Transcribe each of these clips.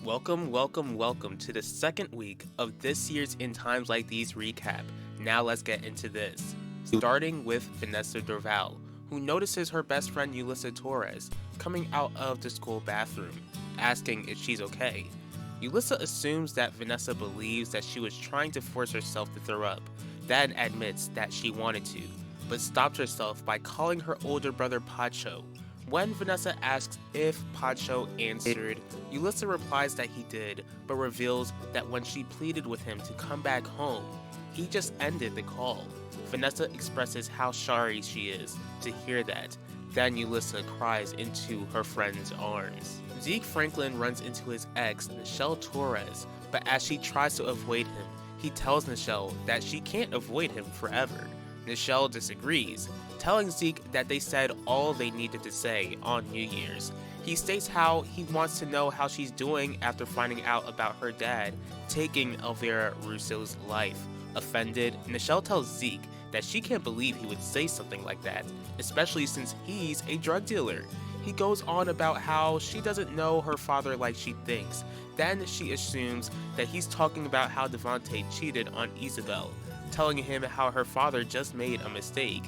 Welcome to the second week of this year's In Times Like These recap. Now let's get into this. Starting with Vanessa Dorval, who notices her best friend Yulissa Torres coming out of the school bathroom, asking if she's okay. Yulissa assumes that Vanessa believes that she was trying to force herself to throw up, then admits that she wanted to, but stopped herself by calling her older brother Pacho. When Vanessa asks if Pacho answered, Yulissa replies that he did, but reveals that when she pleaded with him to come back home, he just ended the call. Vanessa expresses how sorry she is to hear that. Then Yulissa cries into her friend's arms. Zeke Franklin runs into his ex, Nichelle Torres, but as she tries to avoid him, he tells Nichelle that she can't avoid him forever. Nichelle disagrees, telling Zeke that they said all they needed to say on New Year's. He states how he wants to know how she's doing after finding out about her dad taking Elvira Russo's life. Offended, Nichelle tells Zeke that she can't believe he would say something like that, especially since he's a drug dealer. He goes on about how she doesn't know her father like she thinks. Then she assumes that he's talking about how Devontae cheated on Isabel, telling him how her father just made a mistake.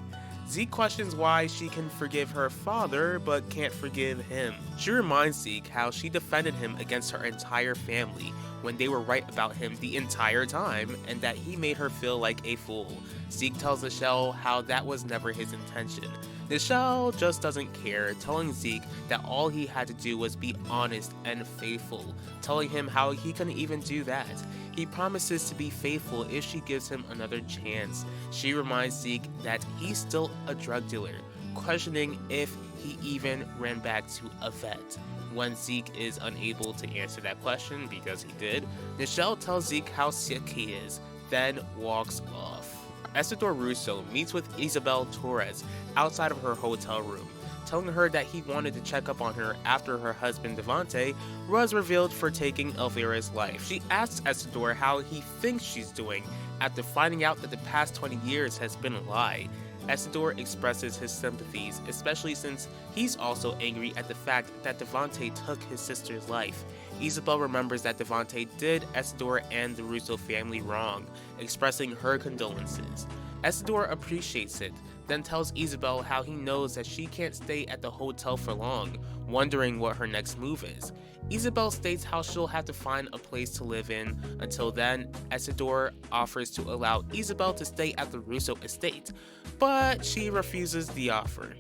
Zeke questions why she can forgive her father but can't forgive him. She reminds Zeke how she defended him against her entire family when they were right about him the entire time and that he made her feel like a fool. Zeke tells Nichelle how that was never his intention. Nichelle just doesn't care, telling Zeke that all he had to do was be honest and faithful, telling him how he couldn't even do that. He promises to be faithful if she gives him another chance. She reminds Zeke that he's still a drug dealer, questioning if he even ran back to a vet. When Zeke is unable to answer that question, because he did, Nichelle tells Zeke how sick he is, then walks off. Isidore Russo meets with Isabel Torres outside of her hotel room, telling her that he wanted to check up on her after her husband Devontae was revealed for taking Elvira's life. She asks Isidore how he thinks she's doing after finding out that the past 20 years has been a lie. Isidore expresses his sympathies, especially since he's also angry at the fact that Devontae took his sister's life. Isabel remembers that Devontae did Isidore and the Russo family wrong, expressing her condolences. Isidore appreciates it, then tells Isabel how he knows that she can't stay at the hotel for long, wondering what her next move is. Isabel states how she'll have to find a place to live in. Until then, Isidore offers to allow Isabel to stay at the Russo estate, but she refuses the offer.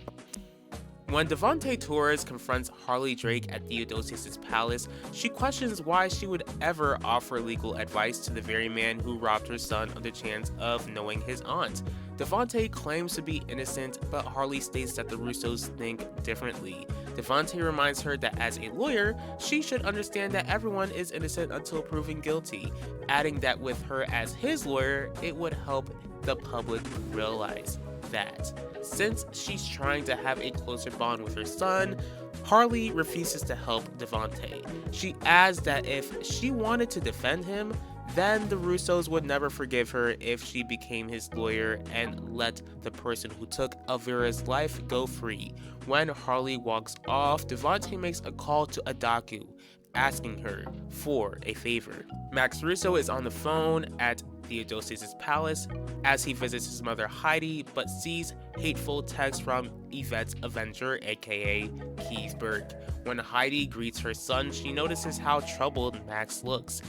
When Devontae Torres confronts Harley Drake at Theodosius' palace, she questions why she would ever offer legal advice to the very man who robbed her son of the chance of knowing his aunt. Devontae claims to be innocent, but Harley states that the Russos think differently. Devontae reminds her that as a lawyer, she should understand that everyone is innocent until proven guilty, adding that with her as his lawyer, it would help the public realize that. Since she's trying to have a closer bond with her son, Harley refuses to help Devontae. She adds that if she wanted to defend him, then the Russos would never forgive her if she became his lawyer and let the person who took Elvira's life go free. When Harley walks off, Devontae makes a call to Adaku, asking her for a favor. Max Russo is on the phone at Theodosius' palace as he visits his mother Heidi, but sees hateful texts from Yvette's Avenger, aka Keithberg. When Heidi greets her son, she notices how troubled Max looks.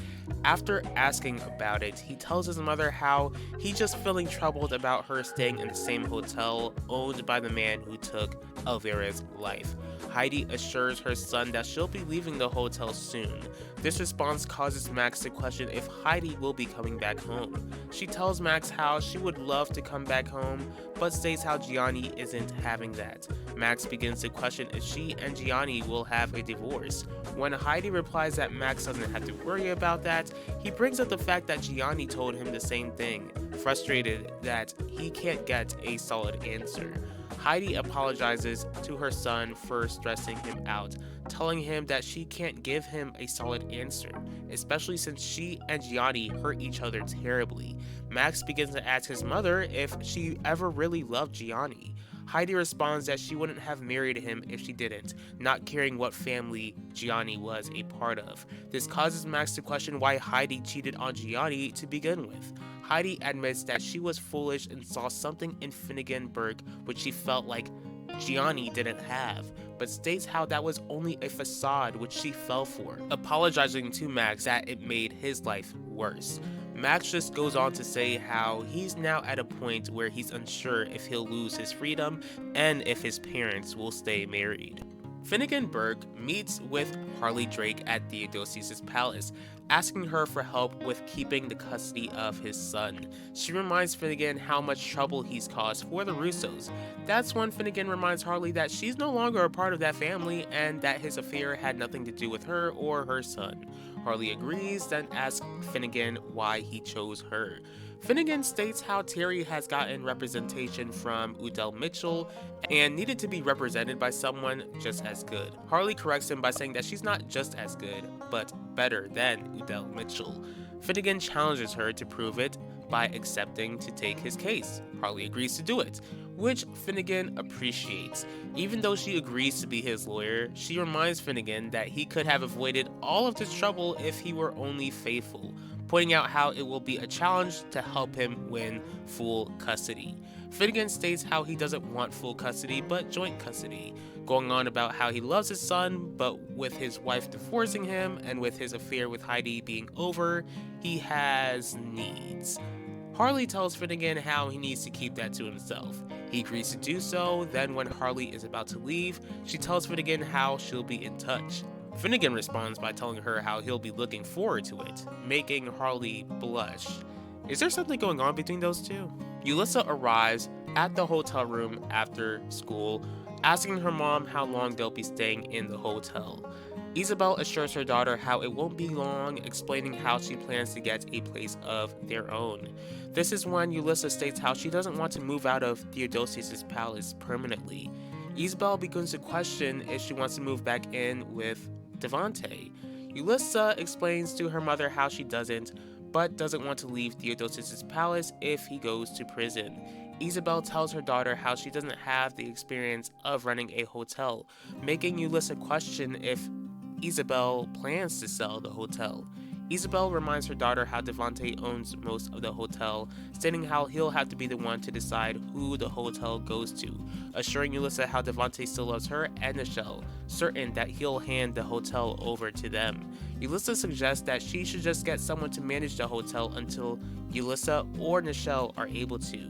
After asking about it, he tells his mother how he's just feeling troubled about her staying in the same hotel owned by the man who took Elvira's life. Heidi assures her son that she'll be leaving the hotel soon. This response causes Max to question if Heidi will be coming back home. She tells Max how she would love to come back home, but states how Gianni isn't having that. Max begins to question if she and Gianni will have a divorce. When Heidi replies that Max doesn't have to worry about that, he brings up the fact that Gianni told him the same thing, frustrated that he can't get a solid answer. Heidi apologizes to her son for stressing him out, telling him that she can't give him a solid answer, especially since she and Gianni hurt each other terribly. Max begins to ask his mother if she ever really loved Gianni. Heidi responds that she wouldn't have married him if she didn't, not caring what family Gianni was a part of. This causes Max to question why Heidi cheated on Gianni to begin with. Heidi admits that she was foolish and saw something in Finnegan Burke which she felt like Gianni didn't have, but states how that was only a facade which she fell for, apologizing to Max that it made his life worse. Max just goes on to say how he's now at a point where he's unsure if he'll lose his freedom and if his parents will stay married. Finnegan Burke meets with Harley Drake at Theodosius' palace, asking her for help with keeping the custody of his son. She reminds Finnegan how much trouble he's caused for the Russos. That's when Finnegan reminds Harley that she's no longer a part of that family and that his affair had nothing to do with her or her son. Harley agrees, then asks Finnegan why he chose her. Finnegan states how Terry has gotten representation from Udell Mitchell and needed to be represented by someone just as good. Harley corrects him by saying that she's not just as good, but better than Udell Mitchell. Finnegan challenges her to prove it by accepting to take his case. Harley agrees to do it, which Finnegan appreciates. Even though she agrees to be his lawyer, she reminds Finnegan that he could have avoided all of this trouble if he were only faithful, pointing out how it will be a challenge to help him win full custody. Finnegan states how he doesn't want full custody but joint custody, going on about how he loves his son, but with his wife divorcing him and with his affair with Heidi being over, he has needs. Harley tells Finnegan how he needs to keep that to himself. He agrees to do so, then when Harley is about to leave, she tells Finnegan how she'll be in touch. Finnegan responds by telling her how he'll be looking forward to it, making Harley blush. Is there something going on between those two? Ulissa arrives at the hotel room after school, asking her mom how long they'll be staying in the hotel. Isabel assures her daughter how it won't be long, explaining how she plans to get a place of their own. This is when Ulissa states how she doesn't want to move out of Theodosius' palace permanently. Isabel begins to question if she wants to move back in with Devante. Ulissa explains to her mother how she doesn't, but doesn't want to leave Theodosius' palace if he goes to prison. Isabel tells her daughter how she doesn't have the experience of running a hotel, making Ulissa question if Isabel plans to sell the hotel. Isabel reminds her daughter how Devante owns most of the hotel, stating how he'll have to be the one to decide who the hotel goes to, assuring Ulissa how Devante still loves her and Nichelle, certain that he'll hand the hotel over to them. Ulissa suggests that she should just get someone to manage the hotel until Ulissa or Nichelle are able to.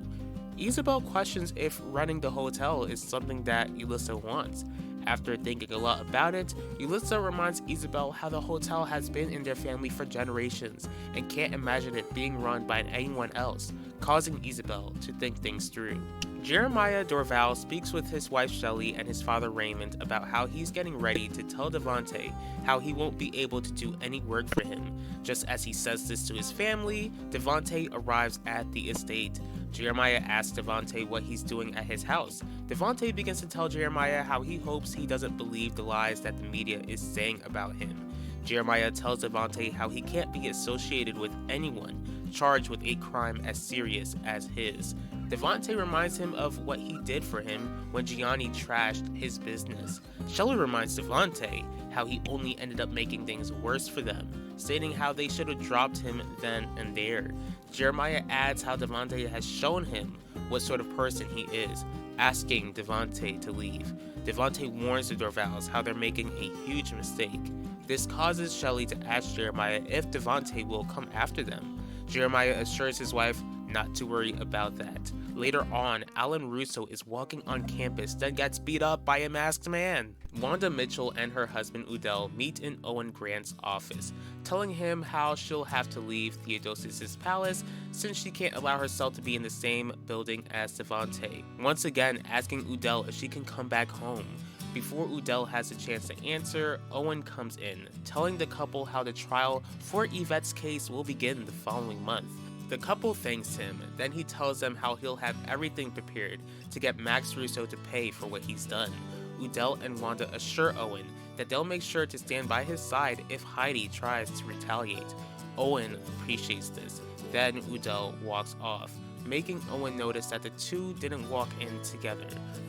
Isabel questions if running the hotel is something that Ulissa wants. After thinking a lot about it, Ulissa reminds Isabel how the hotel has been in their family for generations and can't imagine it being run by anyone else, causing Isabel to think things through. Jeremiah Dorval speaks with his wife Shelley and his father Raymond about how he's getting ready to tell Devante how he won't be able to do any work for him. Just as he says this to his family, Devante arrives at the estate. Jeremiah asks Devante what he's doing at his house. Devante begins to tell Jeremiah how he hopes he doesn't believe the lies that the media is saying about him. Jeremiah tells Devante how he can't be associated with anyone charged with a crime as serious as his. Devante reminds him of what he did for him when Gianni trashed his business. Shelley reminds Devante how he only ended up making things worse for them, stating how they should have dropped him then and there. Jeremiah adds how Devante has shown him what sort of person he is, asking Devante to leave. Devante warns the Dorvals how they're making a huge mistake. This causes Shelley to ask Jeremiah if Devante will come after them. Jeremiah assures his wife not to worry about that. Later on, Alan Russo is walking on campus, then gets beat up by a masked man. Wanda Mitchell and her husband Udell meet in Owen Grant's office, telling him how she'll have to leave Theodosius' palace since she can't allow herself to be in the same building as Devante, once again asking Udell if she can come back home. Before Udell has a chance to answer, Owen comes in, telling the couple how the trial for Yvette's case will begin the following month. The couple thanks him, then he tells them how he'll have everything prepared to get Max Russo to pay for what he's done. Udell and Wanda assure Owen that they'll make sure to stand by his side if Heidi tries to retaliate. Owen appreciates this. Then Udell walks off. making Owen notice that the two didn't walk in together.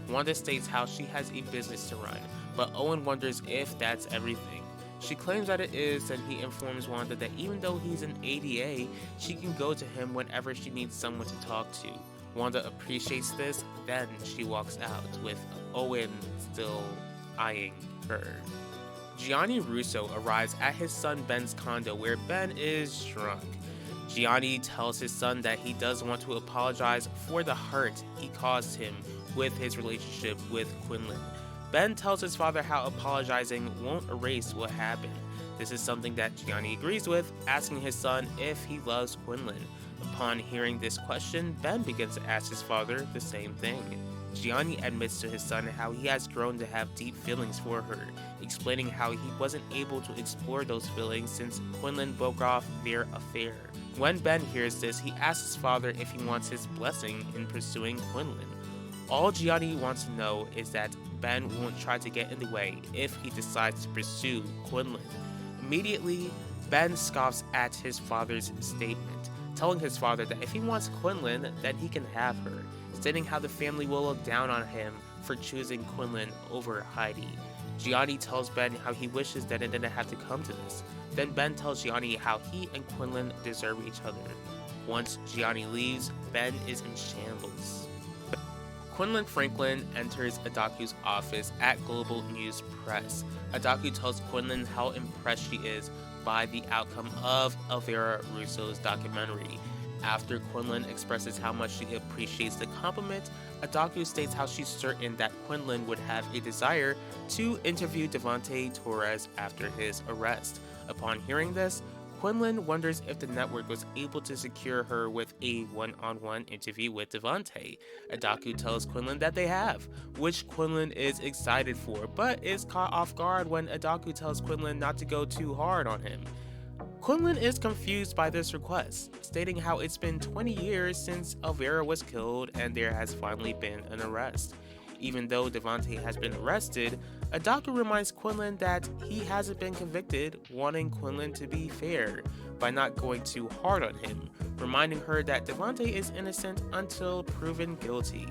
Wanda states how she has a business to run, but Owen wonders if that's everything. She claims that it is, and he informs Wanda that even though he's an ADA, she can go to him whenever she needs someone to talk to. Wanda appreciates this, then she walks out, with Owen still eyeing her. Gianni Russo arrives at his son Ben's condo where Ben is drunk. Gianni tells his son that he does want to apologize for the hurt he caused him with his relationship with Quinlan. Ben tells his father how apologizing won't erase what happened. This is something that Gianni agrees with, asking his son if he loves Quinlan. Upon hearing this question, Ben begins to ask his father the same thing. Gianni admits to his son how he has grown to have deep feelings for her, explaining how he wasn't able to explore those feelings since Quinlan broke off their affair. When Ben hears this, he asks his father if he wants his blessing in pursuing Quinlan. All Gianni wants to know is that Ben won't try to get in the way if he decides to pursue Quinlan. Immediately, Ben scoffs at his father's statement, telling his father that if he wants Quinlan, then he can have her, stating how the family will look down on him for choosing Quinlan over Heidi. Gianni tells Ben how he wishes that it didn't have to come to this. Then Ben tells Gianni how he and Quinlan deserve each other. Once Gianni leaves, Ben is in shambles. Quinlan Franklin enters Adaku's office at Global News Press. Adaku tells Quinlan how impressed she is by the outcome of Elvira Russo's documentary. After Quinlan expresses how much she appreciates the compliment, Adaku states how she's certain that Quinlan would have a desire to interview Devante Torres after his arrest. Upon hearing this, Quinlan wonders if the network was able to secure her with a one-on-one interview with Devante. Adaku tells Quinlan that they have, which Quinlan is excited for, but is caught off guard when Adaku tells Quinlan not to go too hard on him. Quinlan is confused by this request, stating how it's been 20 years since Elvira was killed and there has finally been an arrest. Even though Devante has been arrested, Adaku reminds Quinlan that he hasn't been convicted, wanting Quinlan to be fair by not going too hard on him, reminding her that Devante is innocent until proven guilty.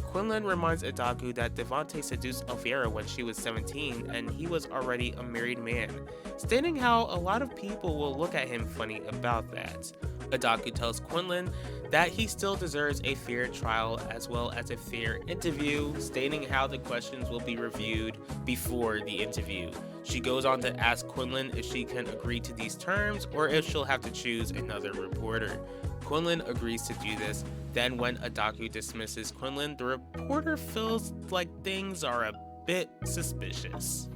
Quinlan reminds Adaku that Devante seduced Elvira when she was 17 and he was already a married man, stating how a lot of people will look at him funny about that. Adaku tells Quinlan that he still deserves a fair trial as well as a fair interview, stating how the questions will be reviewed before the interview. She goes on to ask Quinlan if she can agree to these terms or if she'll have to choose another reporter. Quinlan agrees to do this. Then when Adaku dismisses Quinlan, the reporter feels like things are a bit suspicious.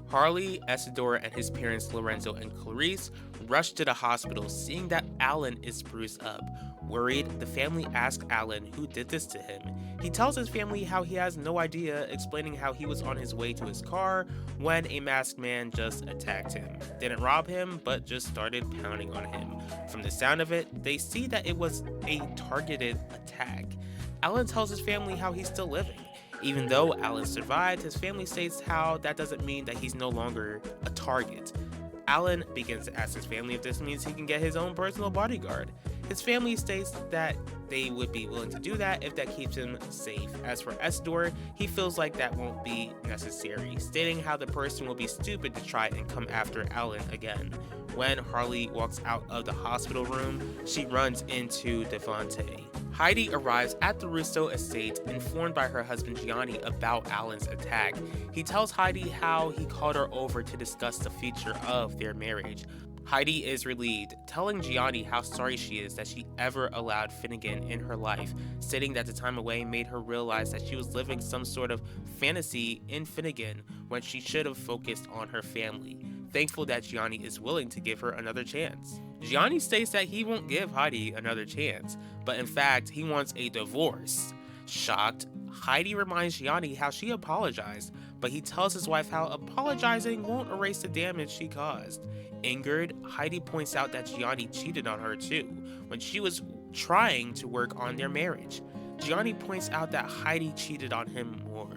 Harley, Isidore, and his parents Lorenzo and Clarice rush to the hospital, seeing that Alan is bruised up. Worried, the family asks Alan who did this to him. He tells his family how he has no idea, explaining how he was on his way to his car when a masked man just attacked him. Didn't rob him, but just started pounding on him. From the sound of it, they see that it was a targeted attack. Alan tells his family how he's still living. Even though Alan survived, his family states how that doesn't mean that he's no longer a target. Alan begins to ask his family if this means he can get his own personal bodyguard. His family states that they would be willing to do that if that keeps him safe. As for Isidore, he feels like that won't be necessary, stating how the person will be stupid to try and come after Alan again. When Harley walks out of the hospital room, she runs into Devante. Heidi arrives at the Russo estate, informed by her husband Gianni about Alan's attack. He tells Heidi how he called her over to discuss the future of their marriage. Heidi is relieved, telling Gianni how sorry she is that she ever allowed Finnegan in her life, stating that the time away made her realize that she was living some sort of fantasy in Finnegan when she should have focused on her family. Thankful that Gianni is willing to give her another chance. Gianni states that he won't give Heidi another chance, but in fact, he wants a divorce. Shocked, Heidi reminds Gianni how she apologized, but he tells his wife how apologizing won't erase the damage she caused. Angered, Heidi points out that Gianni cheated on her too, when she was trying to work on their marriage. Gianni points out that Heidi cheated on him more.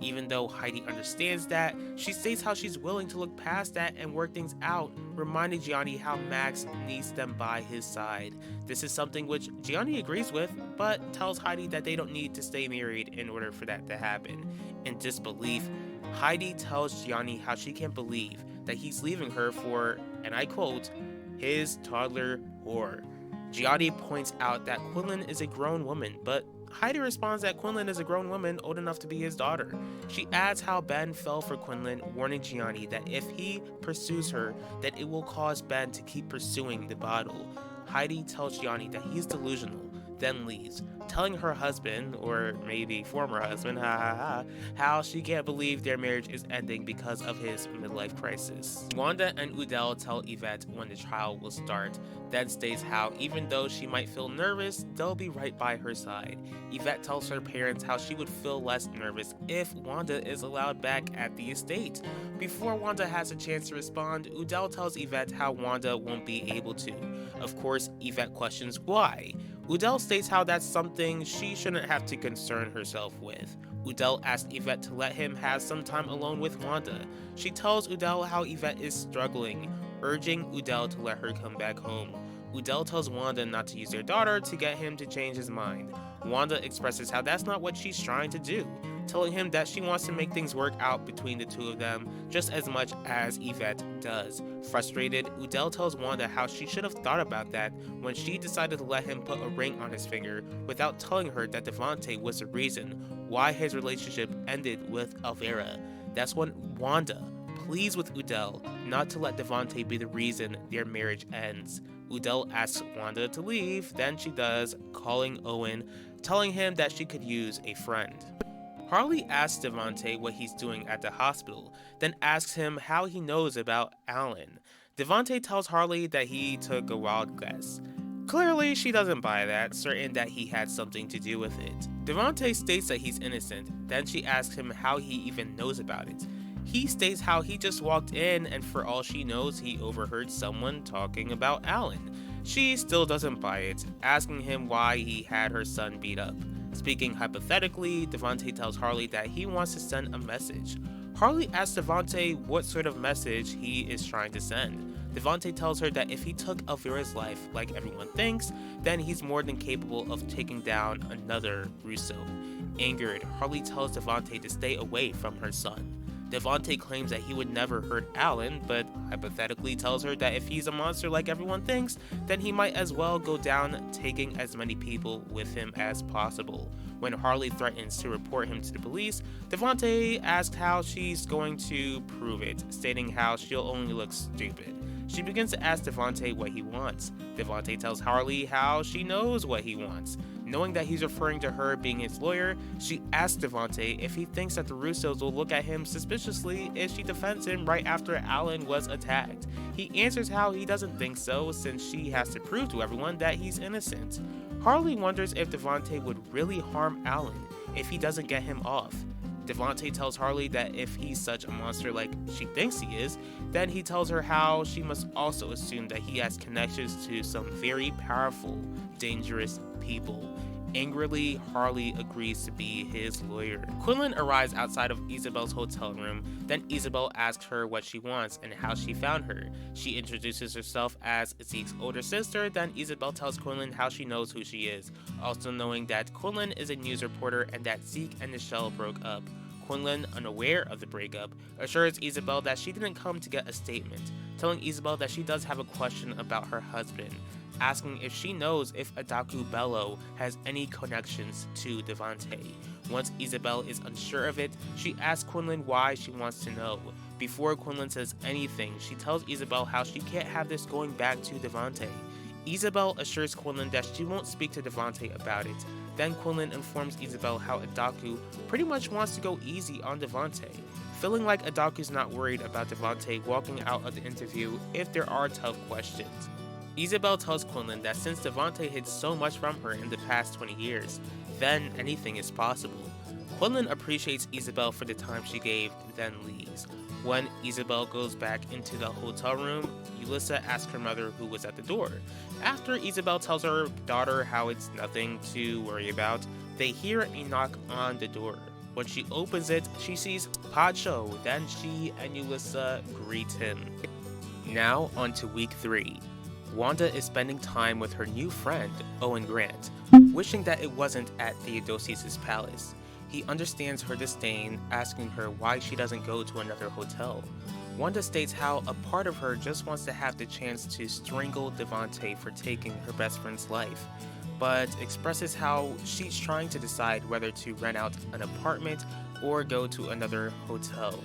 Even though Heidi understands that, she states how she's willing to look past that and work things out, reminding Gianni how Max needs them by his side. This is something which Gianni agrees with, but tells Heidi that they don't need to stay married in order for that to happen. In disbelief, Heidi tells Gianni how she can't believe that he's leaving her for, and I quote, his toddler whore. Gianni points out that Quinlan is a grown woman, but Heidi responds that Quinlan is a grown woman old enough to be his daughter. She adds how Ben fell for Quinlan, warning Gianni that if he pursues her, that it will cause Ben to keep pursuing the bottle. Heidi tells Gianni that he's delusional, then leaves, telling her husband, or maybe former husband, how she can't believe their marriage is ending because of his midlife crisis. Wanda and Udell tell Yvette when the trial will start, then states how even though she might feel nervous, they'll be right by her side. Yvette tells her parents how she would feel less nervous if Wanda is allowed back at the estate. Before Wanda has a chance to respond, Udell tells Yvette how Wanda won't be able to. Of course, Yvette questions why. Udell states how that's something she shouldn't have to concern herself with. Udell asks Yvette to let him have some time alone with Wanda. She tells Udell how Yvette is struggling, urging Udell to let her come back home. Udell tells Wanda not to use their daughter to get him to change his mind. Wanda expresses how that's not what she's trying to do, telling him that she wants to make things work out between the two of them just as much as Yvette does. Frustrated, Udell tells Wanda how she should have thought about that when she decided to let him put a ring on his finger without telling her that Devante was the reason why his relationship ended with Elvira. That's when Wanda pleads with Udell not to let Devante be the reason their marriage ends. Udell asks Wanda to leave, then she does, calling Owen, telling him that she could use a friend. Harley asks Devante what he's doing at the hospital, then asks him how he knows about Alan. Devante tells Harley that he took a wild guess. Clearly, she doesn't buy that, certain that he had something to do with it. Devante states that he's innocent, then she asks him how he even knows about it. He states how he just walked in and for all she knows, he overheard someone talking about Alan. She still doesn't buy it, asking him why he had her son beat up. Speaking hypothetically, Devante tells Harley that he wants to send a message. Harley asks Devante what sort of message he is trying to send. Devante tells her that if he took Elvira's life like everyone thinks, then he's more than capable of taking down another Russo. Angered, Harley tells Devante to stay away from her son. Devante claims that he would never hurt Alan, but hypothetically tells her that if he's a monster like everyone thinks, then he might as well go down taking as many people with him as possible. When Harley threatens to report him to the police, Devante asks how she's going to prove it, stating how she'll only look stupid. She begins to ask Devante what he wants. Devante tells Harley how she knows what he wants. Knowing that he's referring to her being his lawyer, she asks Devante if he thinks that the Russos will look at him suspiciously if she defends him right after Alan was attacked. He answers how he doesn't think so, since she has to prove to everyone that he's innocent. Harley wonders if Devante would really harm Alan if he doesn't get him off. Devante tells Harley that if he's such a monster like she thinks he is, then he tells her how she must also assume that he has connections to some very powerful, dangerous people. Angrily, Harley agrees to be his lawyer. Quinlan arrives outside of Isabel's hotel room, then Isabel asks her what she wants and how she found her. She introduces herself as Zeke's older sister, then Isabel tells Quinlan how she knows who she is, also knowing that Quinlan is a news reporter and that Zeke and Nichelle broke up. Quinlan, unaware of the breakup, assures Isabel that she didn't come to get a statement, telling Isabel that she does have a question about her husband, asking if she knows if Adaku Bello has any connections to Devante. Once Isabel is unsure of it, she asks Quinlan why she wants to know. Before Quinlan says anything, she tells Isabel how she can't have this going back to Devante. Isabel assures Quinlan that she won't speak to Devante about it. Then Quinlan informs Isabel how Adaku pretty much wants to go easy on Devante, feeling like Adaku's not worried about Devante walking out of the interview if there are tough questions. Isabel tells Quinlan that since Devante hid so much from her in the past 20 years, then anything is possible. Quinlan appreciates Isabel for the time she gave, then leaves. When Isabel goes back into the hotel room, Yulissa asks her mother who was at the door. After Isabel tells her daughter how it's nothing to worry about, they hear a knock on the door. When she opens it, she sees Pacho, then she and Yulissa greet him. Now, on to week 3. Wanda is spending time with her new friend, Owen Grant, wishing that it wasn't at Theodosius' palace. He understands her disdain, asking her why she doesn't go to another hotel. Wanda states how a part of her just wants to have the chance to strangle Devante for taking her best friend's life, but expresses how she's trying to decide whether to rent out an apartment or go to another hotel,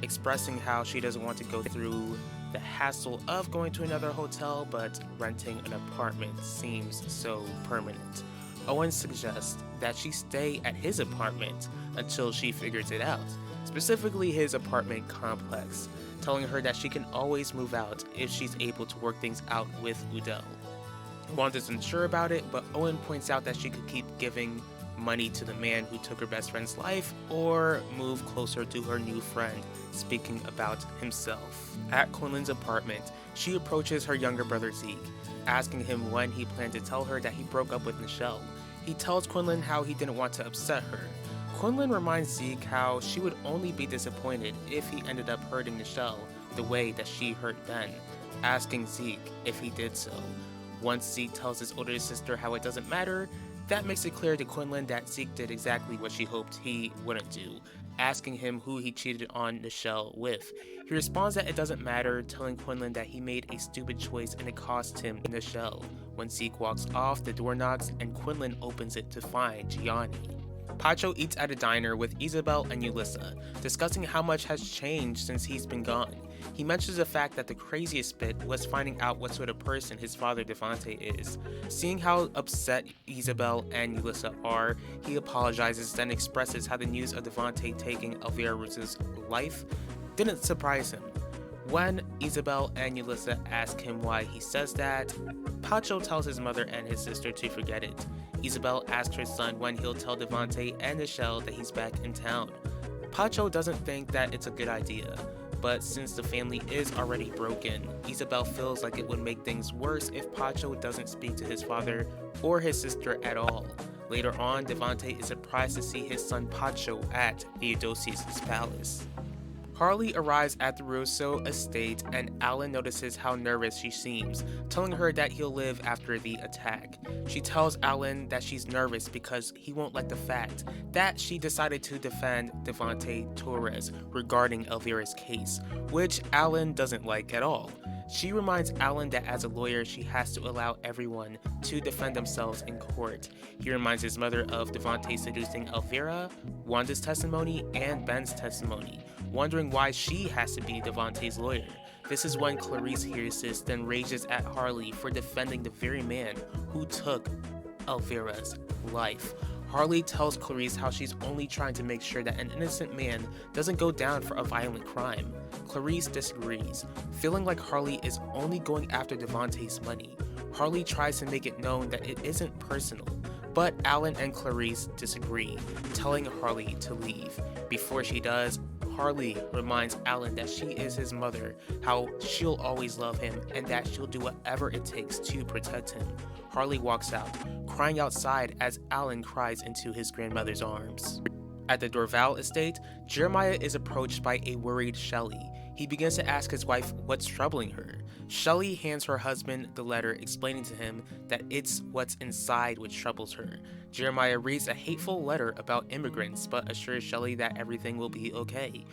expressing how she doesn't want to go through the hassle of going to another hotel, but renting an apartment seems so permanent. Owen suggests that she stay at his apartment until she figures it out, specifically his apartment complex, telling her that she can always move out if she's able to work things out with Udell. Wanda's unsure about it, but Owen points out that she could keep giving money to the man who took her best friend's life or move closer to her new friend, speaking about himself. At Quinlan's apartment, she approaches her younger brother Zeke, asking him when he planned to tell her that he broke up with Nichelle. He tells Quinlan how he didn't want to upset her. Quinlan reminds Zeke how she would only be disappointed if he ended up hurting Nichelle the way that she hurt Ben, asking Zeke if he did so. Once Zeke tells his older sister how it doesn't matter, that makes it clear to Quinlan that Zeke did exactly what she hoped he wouldn't do, asking him who he cheated on Nichelle with. He responds that it doesn't matter, telling Quinlan that he made a stupid choice and it cost him Nichelle. When Zeke walks off, the door knocks and Quinlan opens it to find Gianni. Pacho eats at a diner with Isabel and Yulissa, discussing how much has changed since he's been gone. He mentions the fact that the craziest bit was finding out what sort of person his father Devante is. Seeing how upset Isabel and Yulissa are, he apologizes, then expresses how the news of Devante taking Elvira Roos's life didn't surprise him. When Isabel and Yulissa ask him why he says that, Pacho tells his mother and his sister to forget it. Isabel asks her son when he'll tell Devante and Nichelle that he's back in town. Pacho doesn't think that it's a good idea, but since the family is already broken, Isabel feels like it would make things worse if Pacho doesn't speak to his father or his sister at all. Later on, Devante is surprised to see his son Pacho at Theodosius' palace. Harley arrives at the Russo estate and Alan notices how nervous she seems, telling her that he'll live after the attack. She tells Alan that she's nervous because he won't like the fact that she decided to defend Devante Torres regarding Elvira's case, which Alan doesn't like at all. She reminds Alan that as a lawyer, she has to allow everyone to defend themselves in court. He reminds his mother of Devante seducing Elvira, Wanda's testimony, and Ben's testimony, wondering why she has to be Devante's lawyer. This is when Clarice hears this, then rages at Harley for defending the very man who took Elvira's life. Harley tells Clarice how she's only trying to make sure that an innocent man doesn't go down for a violent crime. Clarice disagrees, feeling like Harley is only going after Devante's money. Harley tries to make it known that it isn't personal, but Alan and Clarice disagree, telling Harley to leave. Before she does, Harley reminds Alan that she is his mother, how she'll always love him, and that she'll do whatever it takes to protect him. Harley walks out, crying outside as Alan cries into his grandmother's arms. At the Dorval estate, Jeremiah is approached by a worried Shelley. He begins to ask his wife what's troubling her. Shelley hands her husband the letter, explaining to him that it's what's inside which troubles her. Jeremiah reads a hateful letter about immigrants, but assures Shelley that everything will be okay.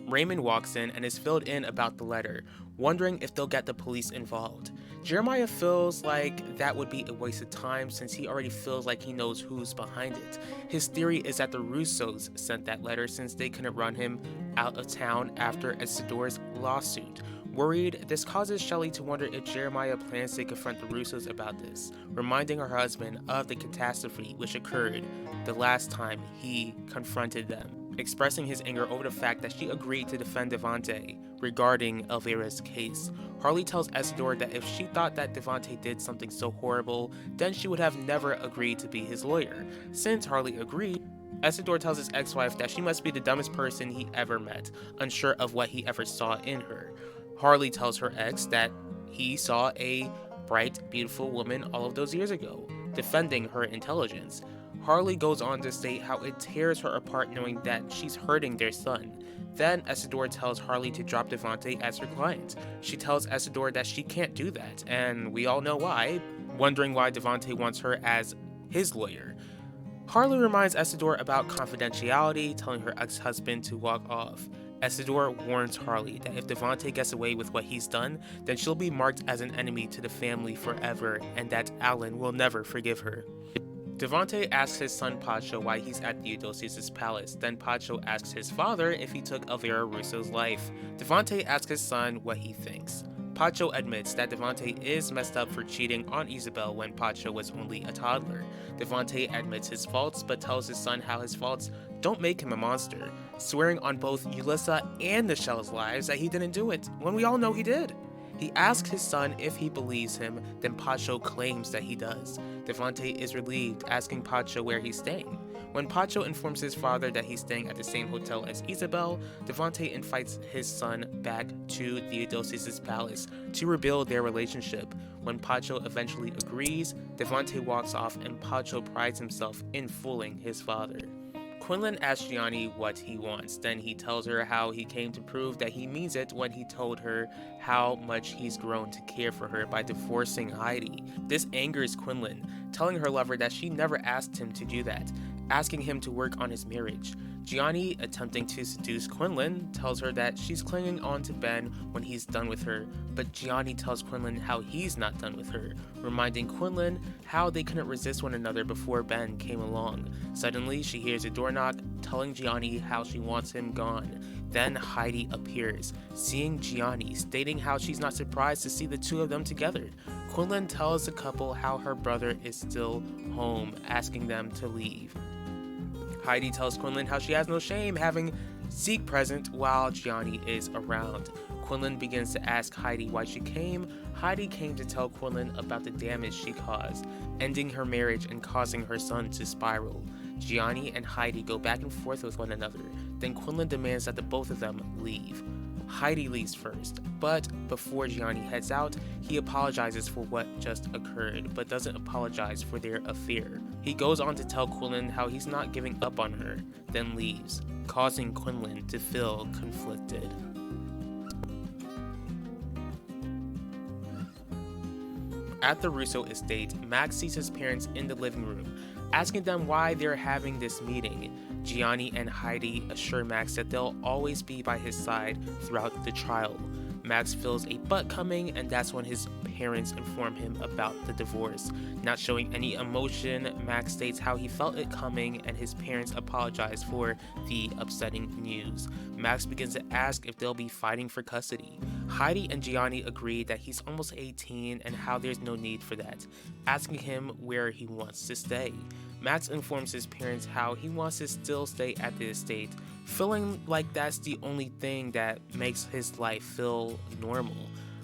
Raymond walks in and is filled in about the letter, wondering if they'll get the police involved. Jeremiah feels like that would be a waste of time since he already feels like he knows who's behind it. His theory is that the Russos sent that letter since they couldn't run him out of town after Isidor's lawsuit. Worried, this causes Shelley to wonder if Jeremiah plans to confront the Russos about this, reminding her husband of the catastrophe which occurred the last time he confronted them, expressing his anger over the fact that she agreed to defend Devante regarding Elvira's case. Harley tells Isidore that if she thought that Devante did something so horrible, then she would have never agreed to be his lawyer. Since Harley agreed, Isidore tells his ex-wife that she must be the dumbest person he ever met, unsure of what he ever saw in her. Harley tells her ex that he saw a bright, beautiful woman all of those years ago, defending her intelligence. Harley goes on to state how it tears her apart knowing that she's hurting their son. Then Isidore tells Harley to drop Devante as her client. She tells Isidore that she can't do that, and we all know why, wondering why Devante wants her as his lawyer. Harley reminds Isidore about confidentiality, telling her ex-husband to walk off. Isidore warns Harley that if Devante gets away with what he's done, then she'll be marked as an enemy to the family forever, and that Alan will never forgive her. Devante asks his son Pacho why he's at Theodosius' palace, then Pacho asks his father if he took Elvira Russo's life. Devante asks his son what he thinks. Pacho admits that Devante is messed up for cheating on Isabel when Pacho was only a toddler. Devante admits his faults, but tells his son how his faults don't make him a monster, swearing on both Yulissa and Michelle's lives that he didn't do it, when we all know he did. He asks his son if he believes him, then Pacho claims that he does. Devante is relieved, asking Pacho where he's staying. When Pacho informs his father that he's staying at the same hotel as Isabel, Devante invites his son back to Theodosius' palace to rebuild their relationship. When Pacho eventually agrees, Devante walks off and Pacho prides himself in fooling his father. Quinlan asks Gianni what he wants, then he tells her how he came to prove that he means it when he told her how much he's grown to care for her by divorcing Heidi. This angers Quinlan, telling her lover that she never asked him to do that, asking him to work on his marriage. Gianni, attempting to seduce Quinlan, tells her that she's clinging on to Ben when he's done with her, but Gianni tells Quinlan how he's not done with her, reminding Quinlan how they couldn't resist one another before Ben came along. Suddenly, she hears a door knock, telling Gianni how she wants him gone. Then Heidi appears, seeing Gianni, stating how she's not surprised to see the two of them together. Quinlan tells the couple how her brother is still home, asking them to leave. Heidi tells Quinlan how she has no shame having Zeke present while Gianni is around. Quinlan begins to ask Heidi why she came. Heidi came to tell Quinlan about the damage she caused, ending her marriage and causing her son to spiral. Gianni and Heidi go back and forth with one another. Then Quinlan demands that the both of them leave. Heidi leaves first, but before Gianni heads out, he apologizes for what just occurred, but doesn't apologize for their affair. He goes on to tell Quinlan how he's not giving up on her, then leaves, causing Quinlan to feel conflicted. At the Russo estate, Max sees his parents in the living room, asking them why they're having this meeting. Gianni and Heidi assure Max that they'll always be by his side throughout the trial. Max feels a butt coming, and that's when his parents inform him about the divorce. Not showing any emotion, Max states how he felt it coming, and his parents apologize for the upsetting news. Max begins to ask if they'll be fighting for custody. Heidi and Gianni agree that he's almost 18 and how there's no need for that, asking him where he wants to stay. Max informs his parents how he wants to still stay at the estate, feeling like that's the only thing that makes his life feel normal.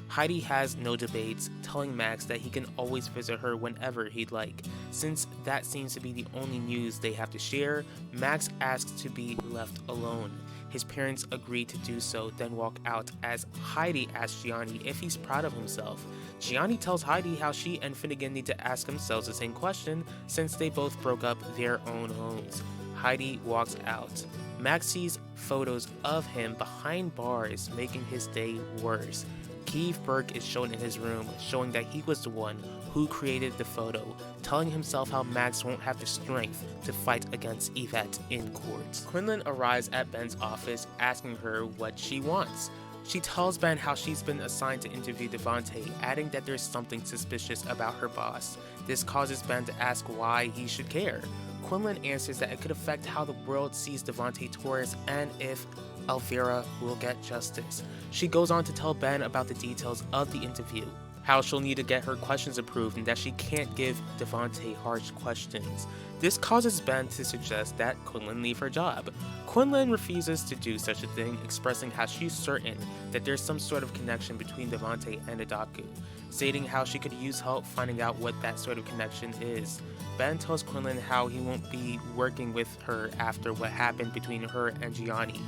Heidi has no debates, telling Max that he can always visit her whenever he'd like. Since that seems to be the only news they have to share, Max asks to be left alone. His parents agree to do so, then walk out as Heidi asks Gianni if he's proud of himself. Gianni tells Heidi how she and Finnegan need to ask themselves the same question since they both broke up their own homes. Heidi walks out. Max sees photos of him behind bars, making his day worse. Keith Burke is shown in his room, showing that he was the one who created the photo, telling himself how Max won't have the strength to fight against Yvette in court. Quinlan arrives at Ben's office, asking her what she wants. She tells Ben how she's been assigned to interview Devante, adding that there's something suspicious about her boss. This causes Ben to ask why he should care. Quinlan answers that it could affect how the world sees Devante Torres and if Elvira will get justice. She goes on to tell Ben about the details of the interview, how she'll need to get her questions approved and that she can't give Devante harsh questions. This causes Ben to suggest that Quinlan leave her job. Quinlan refuses to do such a thing, expressing how she's certain that there's some sort of connection between Devante and Adaku, stating how she could use help finding out what that sort of connection is. Ben tells Quinlan how he won't be working with her after what happened between her and Gianni,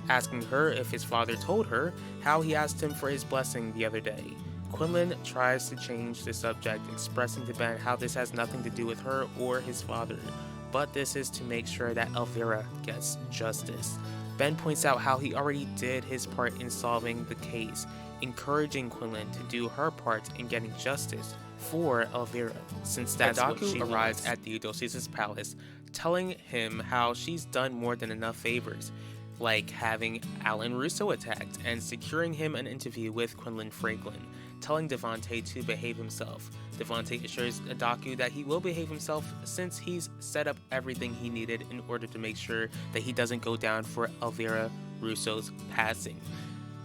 asking her if his father told her how he asked him for his blessing the other day. Quinlan tries to change the subject, expressing to Ben how this has nothing to do with her or his father. but this is to make sure that Elvira gets justice. Ben points out how he already did his part in solving the case, encouraging Quinlan to do her part in getting justice for Elvira, since that's what she arrives at Theodosius' palace, telling him how she's done more than enough favors, like having Alan Russo attacked and securing him an interview with Quinlan Franklin, telling Devante to behave himself. Devante assures Adaku that he will behave himself since he's set up everything he needed in order to make sure that he doesn't go down for Elvira Russo's passing.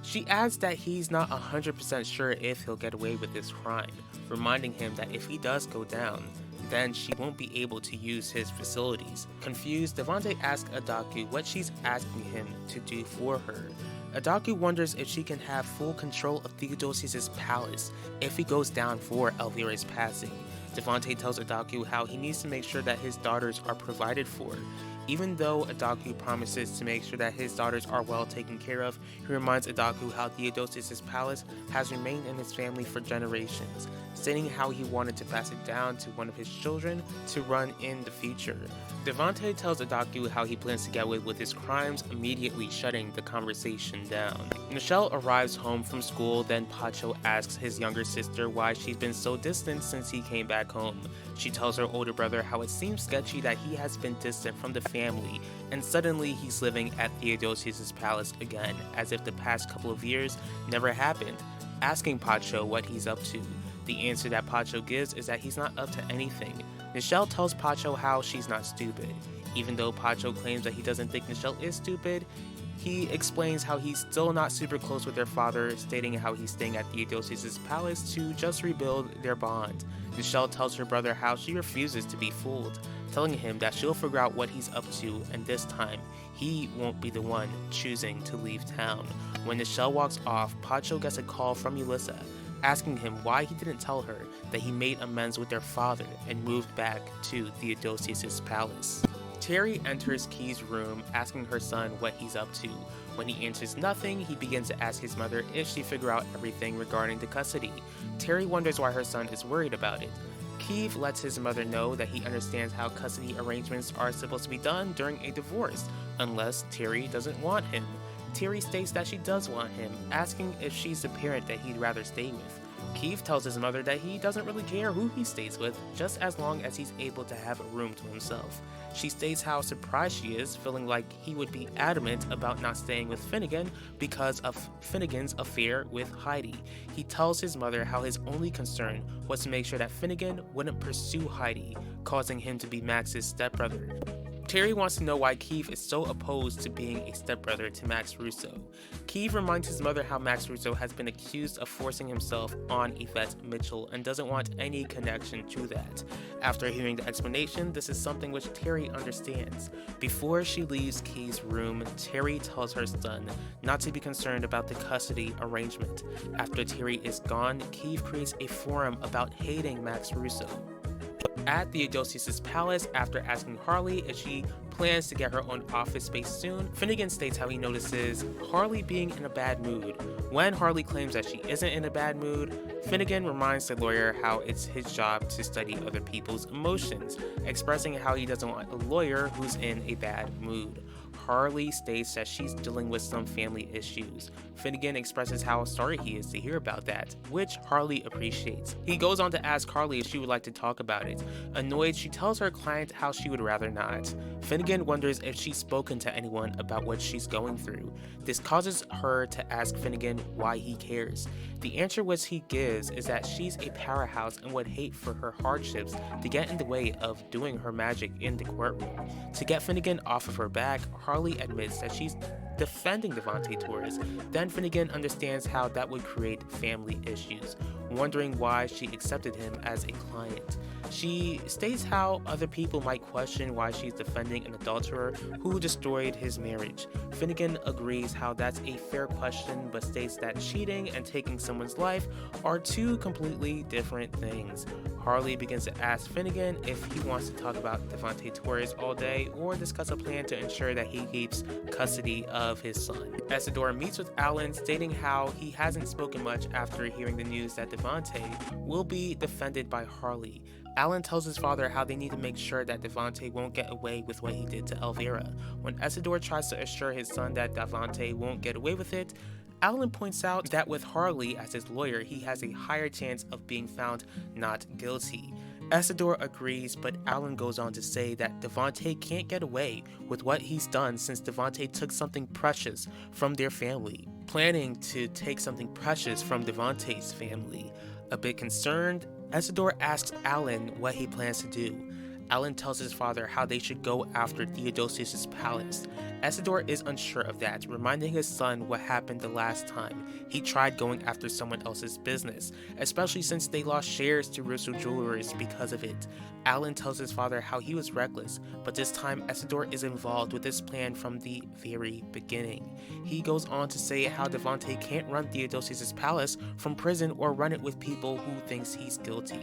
She adds that he's not 100% sure if he'll get away with this crime, reminding him that if he does go down, then she won't be able to use his facilities. Confused, Devante asks Adaku what she's asking him to do for her. Adaku wonders if she can have full control of Theodosius' palace if he goes down for Elvira's passing. Devante tells Adaku how he needs to make sure that his daughters are provided for. Even though Adaku promises to make sure that his daughters are well taken care of, he reminds Adaku how Theodosius' palace has remained in his family for generations, stating how he wanted to pass it down to one of his children to run in the future. Devante tells Adaku how he plans to get away with his crimes, immediately shutting the conversation down. Nichelle arrives home from school, then Pacho asks his younger sister why she's been so distant since he came back home. She tells her older brother how it seems sketchy that he has been distant from the family, and suddenly he's living at Theodosius' palace again, as if the past couple of years never happened, asking Pacho what he's up to. The answer that Pacho gives is that he's not up to anything. Nichelle tells Pacho how she's not stupid. Even though Pacho claims that he doesn't think Nichelle is stupid, he explains how he's still not super close with their father, stating how he's staying at Theodosius' palace to just rebuild their bond. Nichelle tells her brother how she refuses to be fooled, telling him that she'll figure out what he's up to, and this time, he won't be the one choosing to leave town. When Nichelle walks off, Pacho gets a call from Ulissa, asking him why he didn't tell her that he made amends with their father and moved back to Theodosius' palace. Terry enters Key's room, asking her son what he's up to. When he answers nothing, he begins to ask his mother if she figured out everything regarding the custody. Terry wonders why her son is worried about it. Keith lets his mother know that he understands how custody arrangements are supposed to be done during a divorce, unless Terry doesn't want him. Terry states that she does want him, asking if she's the parent that he'd rather stay with. Keith tells his mother that he doesn't really care who he stays with, just as long as he's able to have a room to himself. She states how surprised she is, feeling like he would be adamant about not staying with Finnegan because of Finnegan's affair with Heidi. He tells his mother how his only concern was to make sure that Finnegan wouldn't pursue Heidi, causing him to be Max's stepbrother. Terry wants to know why Keith is so opposed to being a stepbrother to Max Russo. Keith reminds his mother how Max Russo has been accused of forcing himself on Yvette Mitchell and doesn't want any connection to that. After hearing the explanation, this is something which Terry understands. Before she leaves Keith's room, Terry tells her son not to be concerned about the custody arrangement. After Terry is gone, Keith creates a forum about hating Max Russo. At Theodosius' palace, after asking Harley if she plans to get her own office space soon, Finnegan states how he notices Harley being in a bad mood. When Harley claims that she isn't in a bad mood, Finnegan reminds the lawyer how it's his job to study other people's emotions, expressing how he doesn't want a lawyer who's in a bad mood. Harley states that she's dealing with some family issues. Finnegan expresses how sorry he is to hear about that, which Harley appreciates. He goes on to ask Harley if she would like to talk about it. Annoyed, she tells her client how she would rather not. Finnegan wonders if she's spoken to anyone about what she's going through. This causes her to ask Finnegan why he cares. The answer which he gives is that she's a powerhouse and would hate for her hardships to get in the way of doing her magic in the courtroom. To get Finnegan off of her back, Harley admits that she's defending Devante Torres. Then Finnegan understands how that would create family issues, wondering why she accepted him as a client. She states how other people might question why she's defending an adulterer who destroyed his marriage. Finnegan agrees how that's a fair question, but states that cheating and taking someone's life are two completely different things. Harley begins to ask Finnegan if he wants to talk about Devante Torres all day or discuss a plan to ensure that he keeps custody of his son. Isadora meets with Alan, stating how he hasn't spoken much after hearing the news that Devante will be defended by Harley. Alan tells his father how they need to make sure that Devante won't get away with what he did to Elvira. When Isidore tries to assure his son that Devante won't get away with it, Alan points out that with Harley as his lawyer, he has a higher chance of being found not guilty. Isidore agrees, but Alan goes on to say that Devante can't get away with what he's done since Devante took something precious from their family. Planning to take something precious from Devante's family. A bit concerned, Isidore asks Alan what he plans to do. Alan tells his father how they should go after Theodosius' palace. Isidore is unsure of that, reminding his son what happened the last time he tried going after someone else's business, especially since they lost shares to Russo Jewelers because of it. Alan tells his father how he was reckless, but this time Isidore is involved with this plan from the very beginning. He goes on to say how Devante can't run Theodosius' palace from prison or run it with people who thinks he's guilty.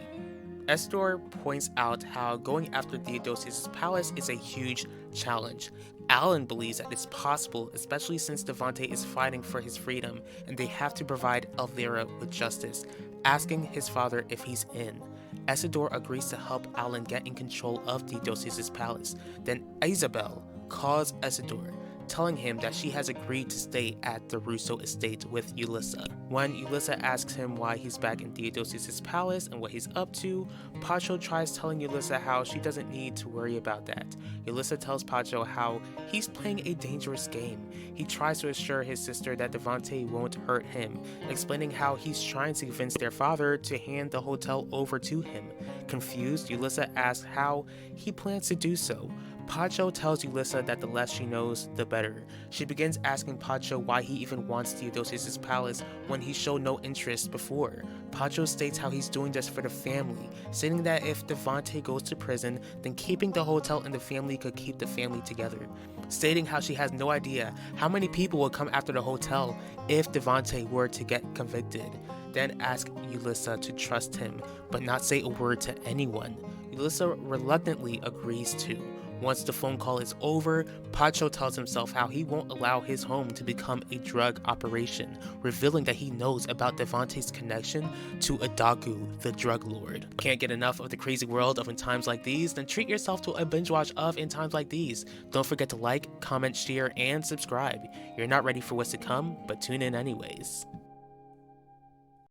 Isidore points out how going after Theodosius' palace is a huge challenge. Alan believes that it's possible, especially since Devante is fighting for his freedom and they have to provide Elvira with justice, asking his father if he's in. Isidore agrees to help Alan get in control of Theodosius' palace. Then Isabel calls Isidore, telling him that she has agreed to stay at the Russo estate with Ulissa. When Ulissa asks him why he's back in Theodosius' palace and what he's up to, Pacho tries telling Ulissa how she doesn't need to worry about that. Ulissa tells Pacho how he's playing a dangerous game. He tries to assure his sister that Devante won't hurt him, explaining how he's trying to convince their father to hand the hotel over to him. Confused, Ulissa asks how he plans to do so. Pacho tells Ulissa that the less she knows, the better. She begins asking Pacho why he even wants Theodosius' palace when he showed no interest before. Pacho states how he's doing this for the family, stating that if Devante goes to prison, then keeping the hotel and the family could keep the family together. Stating how she has no idea how many people will come after the hotel if Devante were to get convicted. Then ask Ulissa to trust him, but not say a word to anyone. Ulissa reluctantly agrees to. Once the phone call is over, Pacho tells himself how he won't allow his home to become a drug operation, revealing that he knows about Devante's connection to Adagu, the drug lord. Can't get enough of the crazy world of In Times Like These? Then treat yourself to a binge watch of In Times Like These. Don't forget to like, comment, share, and subscribe. You're not ready for what's to come, but tune in anyways.